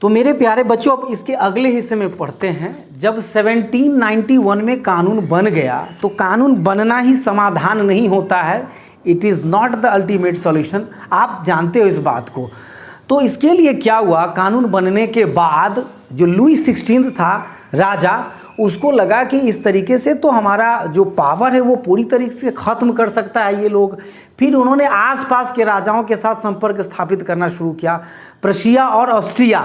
तो मेरे प्यारे बच्चों, अब इसके अगले हिस्से में पढ़ते हैं। जब 1791 में कानून बन गया तो कानून बनना ही समाधान नहीं होता है, it is not the ultimate solution. आप जानते हो इस बात को। तो इसके लिए क्या हुआ, कानून बनने के बाद जो लुई 16 था राजा, उसको लगा कि इस तरीके से तो हमारा जो पावर है वो पूरी तरीके से ख़त्म कर सकता है ये लोग। फिर उन्होंने आसपास के राजाओं के साथ संपर्क स्थापित करना शुरू किया। प्रशिया और ऑस्ट्रिया,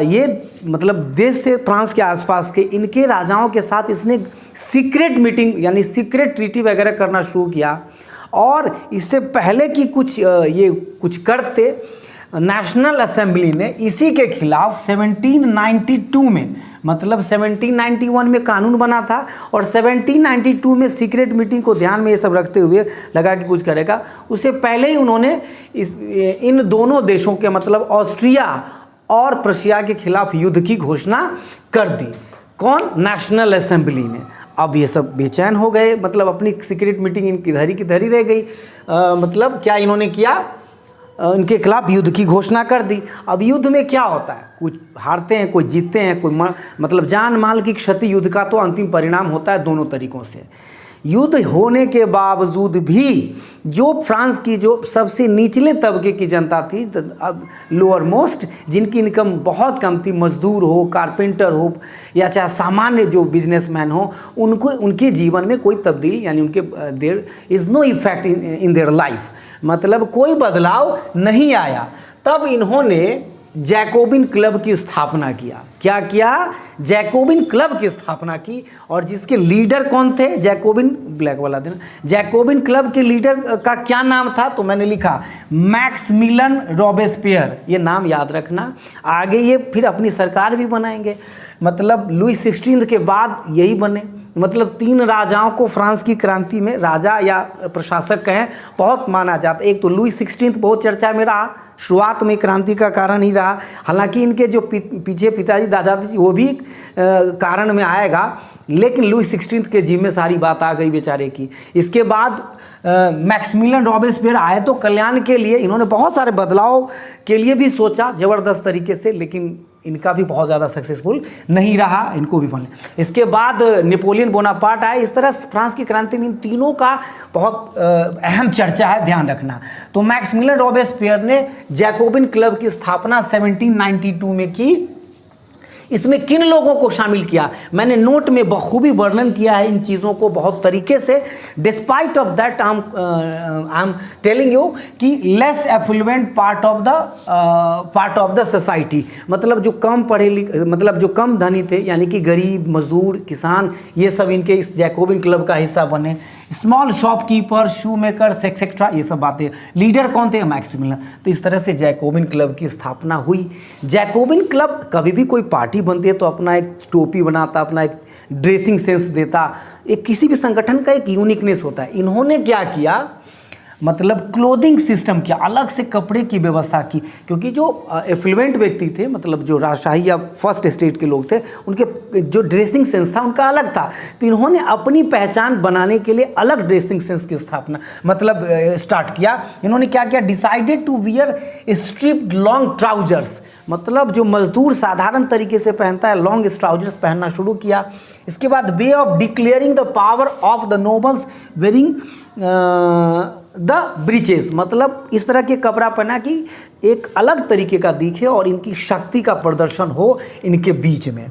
ये मतलब देश से फ्रांस के आसपास के, इनके राजाओं के साथ इसने सीक्रेट मीटिंग यानी सीक्रेट ट्रीटी वगैरह करना शुरू किया। और इससे पहले कि कुछ करते, नेशनल असेंबली ने इसी के खिलाफ 1792 में, मतलब 1791 में कानून बना था और 1792 में सीक्रेट मीटिंग को ध्यान में ये सब रखते हुए लगा कि कुछ करेगा। उससे पहले ही उन्होंने इन दोनों देशों के मतलब ऑस्ट्रिया और प्रशिया के खिलाफ युद्ध की घोषणा कर दी। कौन? नेशनल असेंबली ने। अब ये सब बेचैन हो गए, मतलब अपनी सीक्रेट मीटिंग इनकी धरी की धरी रह गई। मतलब क्या इन्होंने किया, इनके खिलाफ युद्ध की घोषणा कर दी। अब युद्ध में क्या होता है, कुछ हारते हैं, कोई जीतते हैं, कोई मतलब जान माल की क्षति युद्ध का तो अंतिम परिणाम होता है दोनों तरीक़ों से। युद्ध होने के बावजूद भी जो फ्रांस की जो सबसे निचले तबके की जनता थी, अब लोअर मोस्ट, जिनकी इनकम बहुत कम थी, मजदूर हो, कारपेंटर हो या चाहे सामान्य जो बिजनेसमैन हो, उनको उनके जीवन में कोई तब्दीली यानी उनके there is no effect in their life, मतलब कोई बदलाव नहीं आया। तब इन्होंने जैकोबिन क्लब की स्थापना किया। क्या किया? जैकोबिन क्लब की स्थापना की। और जिसके लीडर कौन थे? जैकोबिन, ब्लैक वाला देना, जैकोबिन क्लब के लीडर का क्या नाम था? तो मैंने लिखा मैक्समिलन रॉबेस्पियर। ये नाम याद रखना, आगे ये फिर अपनी सरकार भी बनाएंगे। मतलब लुई 16 के बाद यही बने। मतलब 3 राजाओं को फ्रांस की क्रांति में राजा या प्रशासक कहें बहुत माना जाता। एक तो लुई 16 बहुत चर्चा में रहा, शुरुआत में क्रांति का कारण ही रहा। हालांकि इनके जो पीछे पिताजी दादाजी वो भी कारण में आएगा, लेकिन लुई 16 के जिम्मे सारी बात आ गई बेचारे की। इसके बाद मैक्समिलियन रॉबेस्पियर आए तो कल्याण के लिए इन्होंने बहुत सारे बदलाव के लिए भी सोचा ज़बरदस्त तरीके से, लेकिन इनका भी बहुत ज़्यादा सक्सेसफुल नहीं रहा, इनको भी बने। इसके बाद नेपोलियन बोनापार्ट आए। इस तरह फ्रांस की क्रांति में इन तीनों का बहुत अहम चर्चा है, ध्यान रखना। तो मैक्समिलियन रॉबेस्पियर ने जैकोबिन क्लब की स्थापना 1792 में की। इसमें किन लोगों को शामिल किया? मैंने नोट में बखूबी वर्णन किया है इन चीज़ों को बहुत तरीके से। Despite of that I am telling you कि less affluent part of the society, मतलब जो कम पढ़े लिखे, मतलब जो कम धनी थे, यानी कि गरीब, मजदूर, किसान, ये सब इनके इस जैकोबिन क्लब का हिस्सा बने। स्मॉल शॉपकीपर, शू मेकर्स एक्सेट्रा, ये सब बातें। लीडर कौन थे? मैक्सिमिलियन। तो इस तरह से जैकोबिन क्लब की स्थापना हुई। जैकोबिन क्लब कभी भी कोई पार्टी बनती है तो अपना एक टोपी बनाता, अपना एक ड्रेसिंग सेंस देता, एक किसी भी संगठन का एक यूनिकनेस होता है। इन्होंने क्या किया, मतलब क्लोथिंग सिस्टम किया, अलग से कपड़े की व्यवस्था की, क्योंकि जो एफ्लुएंट व्यक्ति थे, मतलब जो राजशाही या फर्स्ट स्टेट के लोग थे, उनके जो ड्रेसिंग सेंस था उनका अलग था। तो इन्होंने अपनी पहचान बनाने के लिए अलग ड्रेसिंग सेंस की स्थापना मतलब स्टार्ट किया। इन्होंने क्या किया? Decided to wear striped long trousers, मतलब जो मजदूर साधारण तरीके से पहनता है, लॉन्ग ट्राउजर्स पहनना शुरू किया। इसके बाद way of declaring the power of the nobles wearing the breaches, मतलब इस तरह के कपड़ा पहना कि एक अलग तरीके का दिखे और इनकी शक्ति का प्रदर्शन हो इनके बीच में।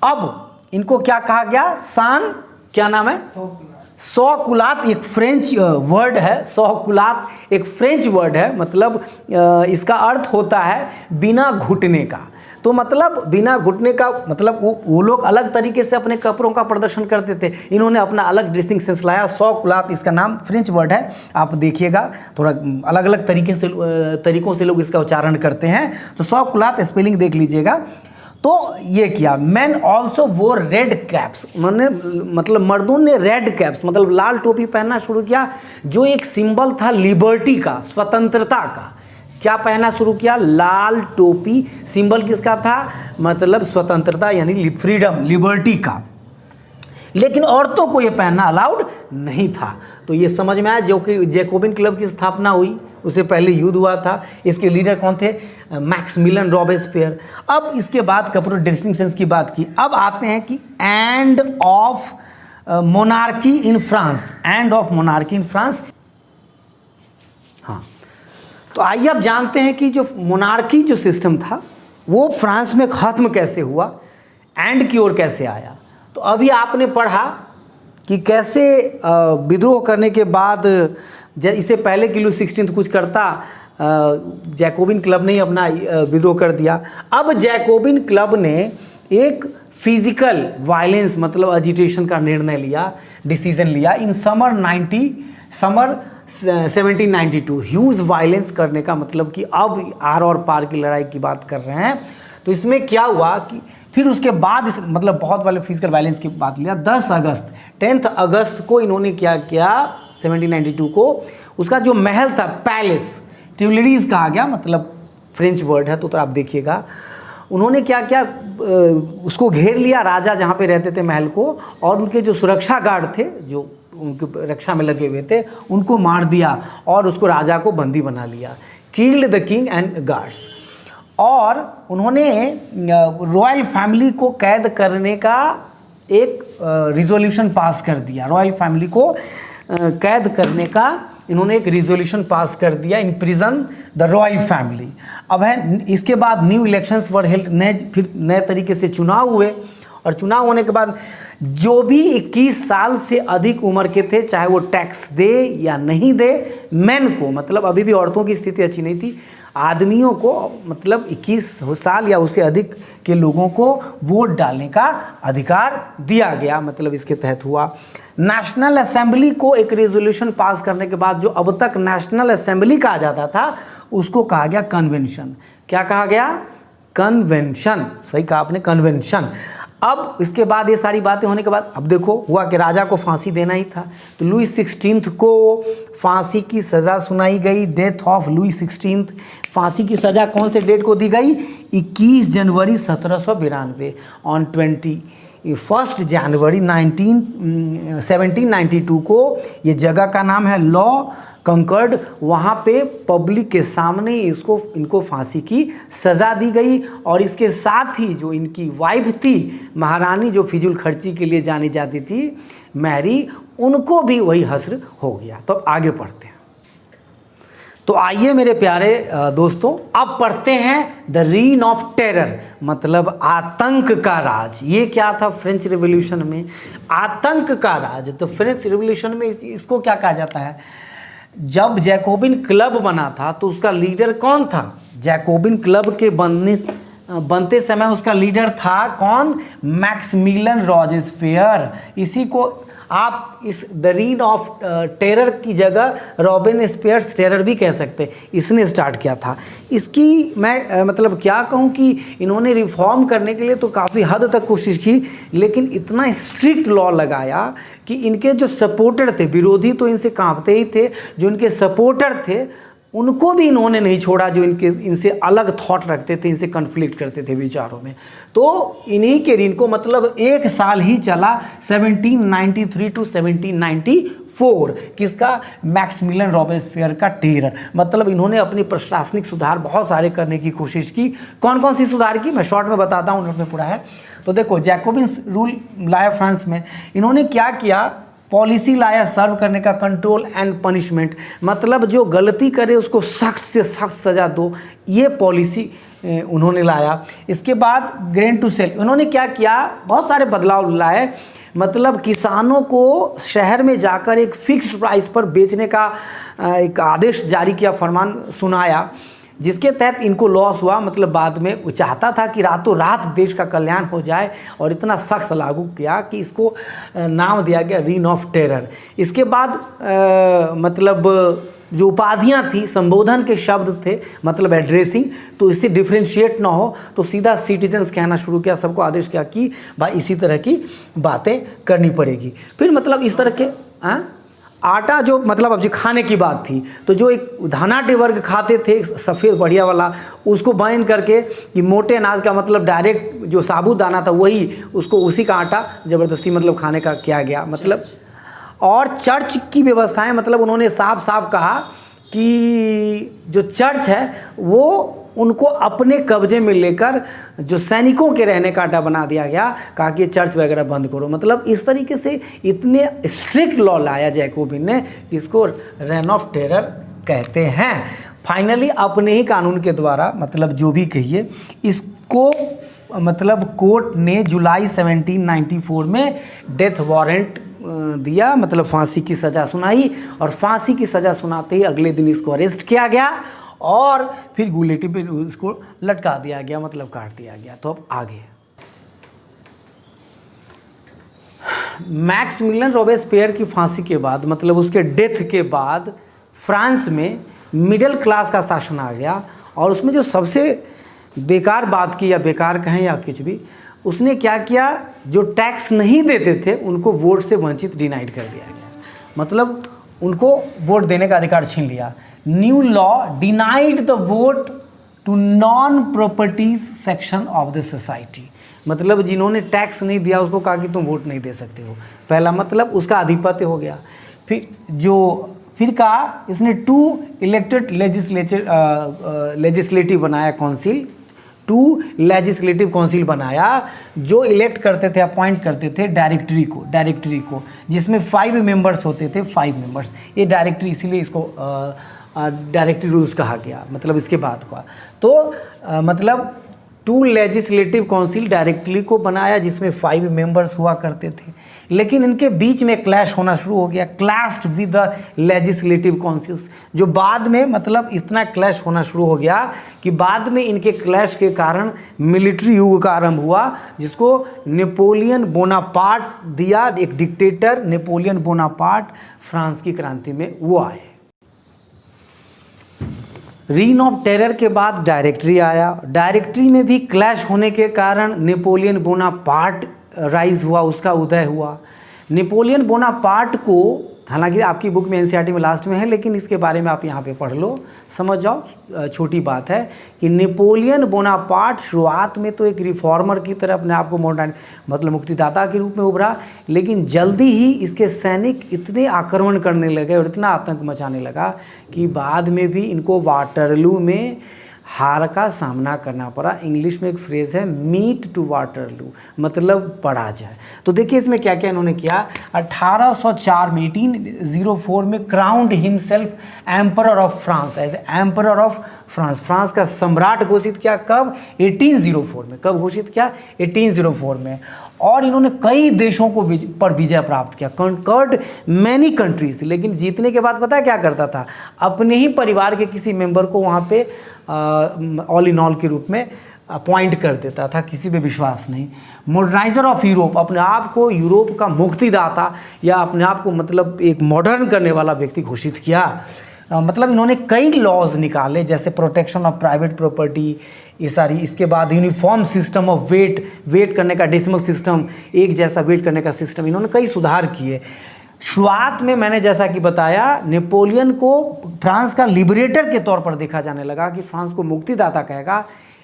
अब इनको क्या कहा गया? सान, क्या नाम है? सॉकुलात एक फ्रेंच वर्ड है। सॉकुलात एक फ्रेंच वर्ड है, मतलब इसका अर्थ होता है बिना घुटने का। तो मतलब बिना घुटने का मतलब वो लोग अलग तरीके से अपने कपड़ों का प्रदर्शन करते थे, इन्होंने अपना अलग ड्रेसिंग सेंस लाया। सॉकुलात इसका नाम फ्रेंच वर्ड है, आप देखिएगा थोड़ा अलग अलग तरीकों से लोग इसका उच्चारण करते हैं। तो सॉकुलात स्पेलिंग देख लीजिएगा। तो ये किया। मैन ऑल्सो वोर रेड कैप्स, उन्होंने मतलब मर्दों ने रेड कैप्स मतलब लाल टोपी पहनना शुरू किया, जो एक सिंबल था लिबर्टी का, स्वतंत्रता का। क्या पहनना शुरू किया? लाल टोपी। सिंबल किसका था? मतलब स्वतंत्रता यानी फ्रीडम, लिबर्टी का। लेकिन औरतों को ये पहनना अलाउड नहीं था। तो ये समझ में आया, जो कि जैकोबिन क्लब की स्थापना हुई, उससे पहले युद्ध हुआ था। इसके लीडर कौन थे? Maximilian Robespierre. अब इसके बाद कपड़ों ड्रेसिंग सेंस की बात की। अब आते हैं कि end of monarchy in France, end of monarchy in France. हाँ, तो आइए अब जानते हैं कि जो मोनार्की जो सिस्टम था वो फ्रांस में ख़त्म कैसे हुआ, एंड की ओर कैसे आया। तो अभी आपने पढ़ा कि कैसे विद्रोह करने के बाद, इससे पहले कि लुई 16 कुछ करता, जैकोबिन क्लब ने ही अपना विद्रोह कर दिया। अब जैकोबिन क्लब ने एक फिजिकल वायलेंस मतलब एजिटेशन का निर्णय लिया, डिसीजन लिया इन समर 1792। ह्यूज वायलेंस करने का मतलब कि अब आर और पार की लड़ाई की बात कर रहे हैं। तो इसमें क्या हुआ कि फिर उसके बाद मतलब बहुत वाले फिजिकल वायलेंस की बात लिया। 10 अगस्त को इन्होंने क्या किया, 1792 को उसका जो महल था, पैलेस, ट्यूलरीज कहा गया, मतलब फ्रेंच वर्ड है तो आप देखिएगा। उन्होंने क्या किया, उसको घेर लिया, राजा जहाँ पे रहते थे महल को, और उनके जो सुरक्षा गार्ड थे जो उनकी रक्षा में लगे हुए थे उनको मार दिया और उसको राजा को बंदी बना लिया। Killed the king and guards. और उन्होंने रॉयल फैमिली को कैद करने का एक रिजोल्यूशन पास कर दिया। रॉयल फैमिली को कैद करने का इन्होंने एक रिजोल्यूशन पास कर दिया, in prison the royal family. अब है, इसके बाद न्यू इलेक्शंस वर हेल्ड, फिर नए तरीके से चुनाव हुए, और चुनाव होने के बाद जो भी 21 साल से अधिक उम्र के थे, चाहे वो टैक्स दे या नहीं दे, मेन को, मतलब अभी भी औरतों की स्थिति अच्छी नहीं थी, आदमियों को मतलब 21 साल या उससे अधिक के लोगों को वोट डालने का अधिकार दिया गया, मतलब इसके तहत हुआ। नेशनल असेंबली को एक रेजोल्यूशन पास करने के बाद जो अब तक नेशनल असेंबली कहा जाता था उसको कहा गया कन्वेंशन। क्या कहा गया? कन्वेंशन। सही कहा आपने, कन्वेंशन। अब इसके बाद ये सारी बातें होने के बाद अब देखो हुआ कि राजा को फांसी देना ही था, तो लुई 16 को फांसी की सज़ा सुनाई गई। Death of Louis 16। फांसी की सज़ा कौन से डेट को दी गई? 21 जनवरी 1792। ऑन 21 जनवरी 1792 को, ये जगह का नाम है लॉ कंकर्ड, वहाँ पे पब्लिक के सामने इनको फांसी की सज़ा दी गई। और इसके साथ ही जो इनकी वाइफ थी महारानी, जो फिजूल खर्ची के लिए जानी जाती थी, मैरी, उनको भी वही हश्र हो गया। तो आगे पढ़ते हैं। तो आइए मेरे प्यारे दोस्तों, अब पढ़ते हैं द रीन ऑफ टेरर, मतलब आतंक का राज। ये क्या था फ्रेंच रिवॉल्यूशन में? आतंक का राज। तो फ्रेंच रिवॉल्यूशन में इसको क्या कहा जाता है? जब जैकोबिन क्लब बना था तो उसका लीडर कौन था? जैकोबिन क्लब के बनते समय उसका लीडर था कौन? Maximilian Robespierre. इसी को आप इस द रीन ऑफ टेरर की जगह रॉबेस्पियर्स टेरर भी कह सकते हैं। इसने स्टार्ट किया था। इसकी मैं मतलब क्या कहूँ कि इन्होंने रिफॉर्म करने के लिए तो काफ़ी हद तक कोशिश की, लेकिन इतना स्ट्रिक्ट लॉ लगाया कि इनके जो सपोर्टर थे, विरोधी तो इनसे कांपते ही थे, जो इनके सपोर्टर थे उनको भी इन्होंने नहीं छोड़ा, जो इनसे अलग थॉट रखते थे, इनसे कन्फ्लिक्ट करते थे विचारों में। तो इन्हीं के ऋण को मतलब 1 साल ही चला, 1793 टू 1794। किसका? मैक्सिमिलियन रॉबेस्पियर का टेरर। मतलब इन्होंने अपनी प्रशासनिक सुधार बहुत सारे करने की कोशिश की। कौन कौन सी सुधार की मैं शॉर्ट में बताता हूँ, नोट में पूरा है। तो देखो, जैकोबिन्स रूल लाया फ्रांस में। इन्होंने क्या किया? पॉलिसी लाया सर्व करने का, कंट्रोल एंड पनिशमेंट, मतलब जो गलती करे उसको सख्त से सख्त सज़ा दो, ये पॉलिसी उन्होंने लाया। इसके बाद ग्रेन टू सेल, उन्होंने क्या किया? बहुत सारे बदलाव लाए। मतलब किसानों को शहर में जाकर एक फिक्स्ड प्राइस पर बेचने का एक आदेश जारी किया, फरमान सुनाया, जिसके तहत इनको लॉस हुआ। मतलब बाद में वो चाहता था कि रातों रात देश का कल्याण हो जाए, और इतना सख्त लागू किया कि इसको नाम दिया गया रीन ऑफ टेरर। इसके बाद मतलब जो उपाधियां थी, संबोधन के शब्द थे, मतलब एड्रेसिंग, तो इससे डिफ्रेंशिएट ना हो तो सीधा सिटीजन्स कहना शुरू किया। सबको आदेश किया कि भाई इसी तरह की बातें करनी पड़ेगी। फिर मतलब इस तरह के आटा जो मतलब अब जो खाने की बात थी, तो जो एक धनाढ़ वर्ग खाते थे सफ़ेद बढ़िया वाला, उसको बैन करके कि मोटे अनाज का मतलब डायरेक्ट जो साबूदाना था वही, उसको उसी का आटा ज़बरदस्ती मतलब खाने का किया गया मतलब। और चर्च की व्यवस्थाएं मतलब उन्होंने साफ साफ कहा कि जो चर्च है वो उनको अपने कब्जे में लेकर जो सैनिकों के रहने का अड्डा बना दिया गया, कहा कि चर्च वगैरह बंद करो। मतलब इस तरीके से इतने स्ट्रिक्ट लॉ लाया जैकोबिन ने, इसको रेन ऑफ टेरर कहते हैं। फाइनली अपने ही कानून के द्वारा मतलब जो भी कहिए, इसको मतलब कोर्ट ने जुलाई 1794 में डेथ वारंट दिया, मतलब फांसी की सज़ा सुनाई। और फांसी की सज़ा सुनाते ही अगले दिन इसको अरेस्ट किया गया और फिर गुलेटी पे उसको लटका दिया गया, मतलब काट दिया गया। तो अब आगे मैक्सिमिलियन रॉबेस्पियर की फांसी के बाद मतलब उसके डेथ के बाद फ्रांस में मिडिल क्लास का शासन आ गया। और उसमें जो सबसे बेकार बात की, या बेकार कहें या कुछ भी, उसने क्या किया, जो टैक्स नहीं देते थे उनको वोट से वंचित डिनाइड कर दिया गया, मतलब उनको वोट देने का अधिकार छीन लिया। New law denied the vote to non properties section of the society, मतलब जिन्होंने टैक्स नहीं दिया उसको कहा कि तुम वोट नहीं दे सकते हो। पहला मतलब उसका आधिपत्य हो गया। फिर कहा इसने 2 इलेक्टेड लेजिस्लेटिव बनाया काउंसिल, 2 लेजिस्लेटिव काउंसिल बनाया जो इलेक्ट करते थे, अपॉइंट करते थे डायरेक्टरी को, जिसमें 5 मेंबर्स होते थे, 5 मेंबर्स। ये डायरेक्टरी इसीलिए इसको डायरेक्टरी रूल्स कहा गया, मतलब इसके बाद का। तो मतलब 2 लेजिस्लेटिव काउंसिल डायरेक्टरी को बनाया जिसमें 5 मेंबर्स हुआ करते थे। लेकिन इनके बीच में क्लैश होना शुरू हो गया, clashed with the legislative councils, जो बाद में मतलब इतना क्लैश होना शुरू हो गया कि बाद में इनके क्लैश के कारण मिलिट्री युग का आरंभ हुआ, जिसको नेपोलियन बोनापार्ट दिया, एक डिक्टेटर नेपोलियन बोनापार्ट फ्रांस की क्रांति में वो आए। रीन ऑफ टेरर के बाद डायरेक्टरी आया, डायरेक्टरी में भी क्लैश होने के कारण नेपोलियन बोनापार्ट राइज हुआ, उसका उदय हुआ। नेपोलियन बोनापार्ट को, हालांकि आपकी बुक में एनसीईआरटी में लास्ट में है, लेकिन इसके बारे में आप यहाँ पे पढ़ लो, समझ जाओ। छोटी बात है कि नेपोलियन बोनापार्ट शुरुआत में तो एक रिफॉर्मर की तरह अपने आप को मॉडर्न मतलब मुक्तिदाता के रूप में उभरा, लेकिन जल्दी ही इसके सैनिक इतने आक्रमण करने लगे और इतना आतंक मचाने लगा कि बाद में भी इनको वाटरलू में हार का सामना करना पड़ा। इंग्लिश में एक फ्रेज़ है मीट टू वाटरलू, मतलब पराजय। तो देखिए इसमें क्या क्या इन्होंने किया। 1804 में 1804 में crowned himself emperor of France, as emperor of France, France का सम्राट घोषित किया। कब? 1804 में। कब घोषित किया? 1804 में। और इन्होंने कई देशों को पर विजय प्राप्त किया, कंकर्ड मैनी कंट्रीज। लेकिन जीतने के बाद पता है क्या करता था? अपने ही परिवार के किसी मेंबर को वहाँ पे ऑल इन ऑल के रूप में अपॉइंट कर देता था, किसी पे विश्वास नहीं। मॉडर्नाइजर ऑफ यूरोप, अपने आप को यूरोप का मुक्तिदाता या अपने आप को मतलब एक मॉडर्न करने वाला व्यक्ति घोषित किया। मतलब इन्होंने कई लॉज निकाले, जैसे प्रोटेक्शन ऑफ प्राइवेट प्रॉपर्टी, ये सारी। इसके बाद यूनिफॉर्म सिस्टम ऑफ वेट करने का, डेसिमल सिस्टम, एक जैसा वेट करने का सिस्टम, इन्होंने कई सुधार किए। शुरुआत में मैंने जैसा कि बताया, नेपोलियन को फ्रांस का लिबरेटर के तौर पर देखा जाने लगा कि फ्रांस को मुक्तिदाता कहेगा,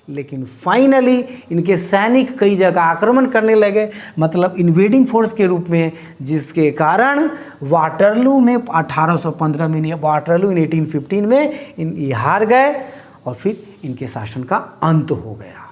लेकिन फाइनली इनके सैनिक कई जगह आक्रमण करने लगे, मतलब इन्वेडिंग फोर्स के रूप में, जिसके कारण वाटरलू में 1815 में, वाटरलू इन 1815 में ये हार गए और फिर इनके शासन का अंत हो गया।